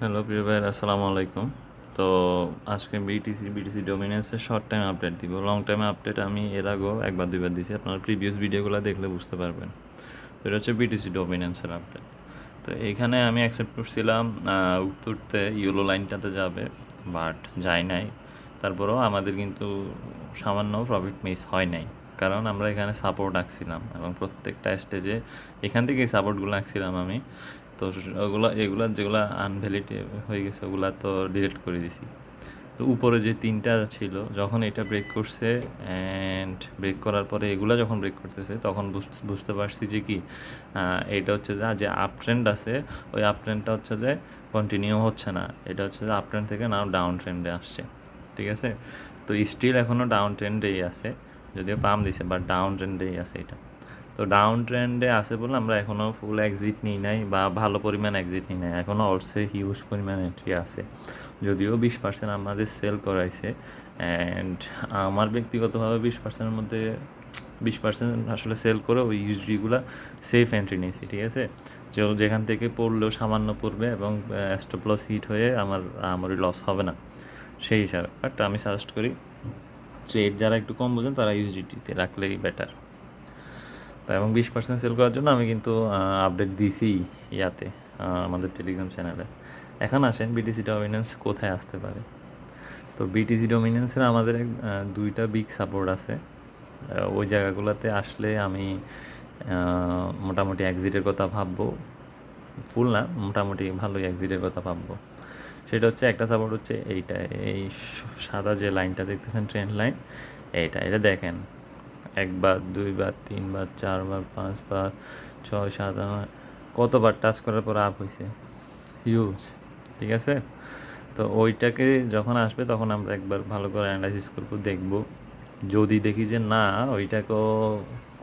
Hello প্রিয় ভাইয়ের আসসালামু আলাইকুম। তো আজকে বিটিসি ডোমিনেন্সের শর্ট টাইম আপডেট দিব। লং টাইম আপডেট আমি এর আগেও একবার দুইবার দিছি, আপনারা প্রিভিয়াস ভিডিওগুলো দেখলে বুঝতে পারবেন। তো এটা হচ্ছে বিটিসি ডোমিনেন্সের আপডেট। তো এইখানে আমি অ্যাকসেপ্ট করছিলাম উত্তরতে ইয়েলো লাইনটাতে যাবে, বাট যায় নাই। তারপরেও আমাদের কিন্তু সামান্য প্রফিট মিস হয় নাই, কারণ আমরা এখানে সাপোর্ট আঁকছিলাম এবং প্রত্যেকটা স্টেজে এখান থেকেই সাপোর্টগুলো আঁকছিলাম আমি। তো এগুলার যেগুলো আনভ্যালিড হয়ে গেছে ওগুলা তো ডিলিট করে দিছি। তো উপরে যে তিনটা ছিল, যখন এটা ব্রেক করছে অ্যান্ড ব্রেক করার পরে এগুলা যখন ব্রেক করতেছে তখন বুঝতে পারছি যে কি এটা হচ্ছে যে আপ ট্রেন্ড আছে, ওই আপ ট্রেন্ডটা হচ্ছে যে কন্টিনিউ হচ্ছে না, এটা হচ্ছে যে আপ ট্রেন্ড থেকে নাও ডাউন ট্রেন্ডে আসছে। ঠিক আছে, তো স্টিল এখনও ডাউন ট্রেন্ডেই আছে, যদিও পাম দিছে বাট ডাউন ট্রেন্ডেই আছে এটা। তো ডাউন ট্রেন্ডে আছে বলে আমরা এখনও ফুল এক্সিট নিই নাই বা ভালো পরিমাণ এক্সিট নিই নাই, এখনও অলসে হিউজ পরিমাণ এন্ট্রি আছে, যদিও 20% আমাদের সেল করাইছে। অ্যান্ড আমার ব্যক্তিগতভাবে 20%-এর মধ্যে 20% আসলে সেল করে ওই ইউএসডিগুলো সেফ এন্ট্রি নিয়েছি। ঠিক আছে, যেখান থেকে পড়লেও সামান্য পড়বে এবং স্টপ লস হিট হয়ে আমারই লস হবে না সেই হিসাবে। বাট আমি সাজেস্ট করি ট্রেড যারা একটু কম বোঝেন তারা ইউএসডিটিতে রাখলেই বেটার। তো এবং 20% সেল করার জন্য আমি কিন্তু আপডেট দিছি ইয়াতে, আমাদের টেলিগ্রাম চ্যানেলে। এখন আসেন বিটিসি ডমিনেন্স কোথায় আসতে পারে। তো বিটিসি ডমিনেন্সের আমাদের দুইটা বিগ সাপোর্ট আছে। ওই জায়গাগুলোতে আসলে আমি মোটামুটি এক্সিটের কথা ভাববো, ফুল না মোটামুটি ভালোই এক্সিটের কথা ভাববো। সেটা হচ্ছে একটা সাপোর্ট হচ্ছে এইটা, এই সাদা যে লাইনটা দেখতেছেন ট্রেন্ড লাইন, এটা দেখেন একবার দুইবার তিনবার চারবার পাঁচবার ছয় সাত আট কতবার টাচ করার পর আপ হয়েছে, হিউজ। ঠিক আছে, তো ওইটাকে যখন আসবে তখন আমরা একবার ভালো করে অ্যানালাইসিস করবো, দেখবো। যদি দেখি যে না ওইটাকেও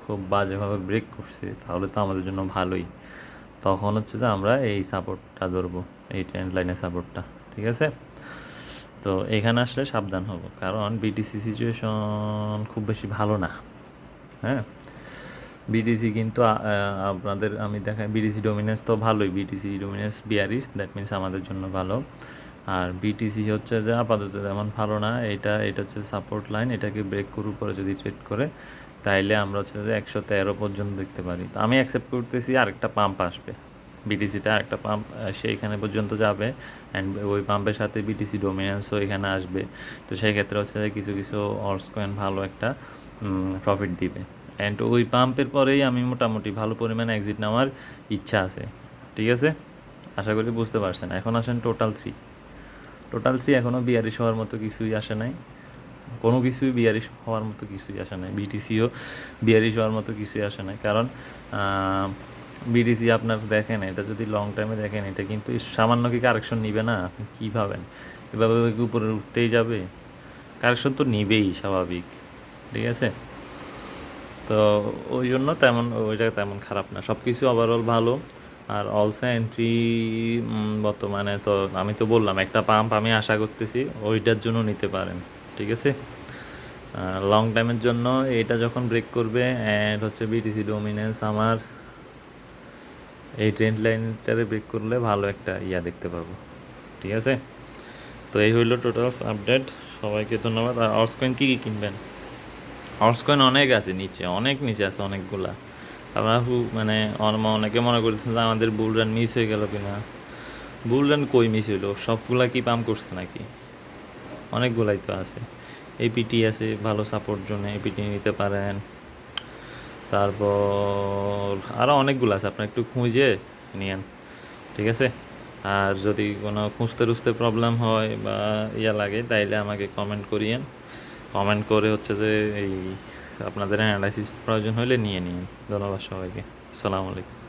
খুব বাজেভাবে ব্রেক করছে তাহলে তো আমাদের জন্য ভালোই, তখন হচ্ছে যে আমরা এই সাপোর্টটা ধরবো, এই ট্রেন্ড লাইনের সাপোর্টটা। ঠিক আছে, তো এখানে আসলে সাবধান হব, কারণ বিটিসি সিচুয়েশন খুব বেশি ভালো না। হ্যাঁ, বিটিসি কিন্তু আপনাদের আমি দেখাই, বিটিসি ডোমিনেন্স তো ভালোই, বিটিসি ডোমিনেন্স 42, দ্যাট মিনস আমাদের জন্য ভালো। আর বিটিসি হচ্ছে যে আপাতত তেমন ভালো না, এটা হচ্ছে সাপোর্ট লাইন, এটাকে ব্রেক করার পরে যদি ট্রেড করে তাইলে আমরা হচ্ছে যে 113 পর্যন্ত দেখতে পারি। তো আমি অ্যাকসেপ্ট করতেছি আরেকটা পাম্প আসবে, বিটিসিতে আরেকটা পাম্প সেইখানে পর্যন্ত যাবে, অ্যান্ড ওই পাম্পের সাথে বিটিসি ডোমিনেন্সও এখানে আসবে। তো সেই ক্ষেত্রে হচ্ছে যে কিছু কিছু অর্স কয়েন ভালো একটা প্রফিট দিবে। অ্যান্ড ওই পাম্পের পরেই আমি মোটামুটি ভালো পরিমাণে এক্সিট নেওয়ার ইচ্ছা আছে। ঠিক আছে, আশা করি বুঝতে পারছেন। এখন আসেন টোটাল থ্রি এখনও বিয়ারিশ হওয়ার মতো কিছুই আসে নাই, কোনো কিছুই বিয়ারিশ হওয়ার মতো কিছুই আসে নাই, বিটিসিও বিয়ারিশ হওয়ার মতো কিছুই আসে নাই। কারণ বিটিসি আপনার দেখেন, এটা যদি লং টাইমে দেখেন এটা কিন্তু সামান্য কি কারেকশন নিবে না, আপনি কী ভাবেন এভাবে উপরে উঠতেই যাবে? কারেকশন তো নিবেই, স্বাভাবিক। ঠিক আছে, তো ওই জন্য তেমন ওইটা তেমন খারাপ না, সব কিছু ওভারঅল ভালো। আর অলসো এন্ট্রি বর্তমানে তো আমি তো বললাম একটা পাম্প আমি আশা করতেছি, ওইটার জন্য নিতে পারেন। ঠিক আছে, লং টাইমের জন্য এটা যখন ব্রেক করবে অ্যান্ড হচ্ছে বিটিসি ডোমিনেন্স আমার এই ট্রেন্ড লাইনটারে ব্রেক করলে ভালো একটা দেখতে পাবো। ঠিক আছে, তো এই হইলো টোটাল আপডেট। সবাইকে ধন্যবাদ। আর অর্স কয়েন কী কী কিনবেন? অর্স কয়েন অনেক আছে নিচে, অনেক নিচে আছে অনেকগুলা। আমরা মানে অনেকে মনে করতেছেন যে আমাদের বুল রান মিস হয়ে গেল কিনা। বুল রান কই মিস হইলো, সবগুলা কি পাম্প করছে নাকি? অনেকগুলাই তো আছে। এপিটি আছে ভালো সাপোর্ট জন্য, এপিটি নিতে পারেন। তারপর আরও অনেকগুলো আছে, আপনার একটু খুঁজে নিয়েন। ঠিক আছে, আর যদি কোনো খুঁজতে টুজতে প্রবলেম হয় বা লাগে তাইলে আমাকে কমেন্ট করিয়েন, কমেন্ট করে হচ্ছে যে এই আপনাদের অ্যানালাইসিস প্রয়োজন হলে নিয়ে নিন। ধন্যবাদ সবাইকে, আসসালামু আলাইকুম।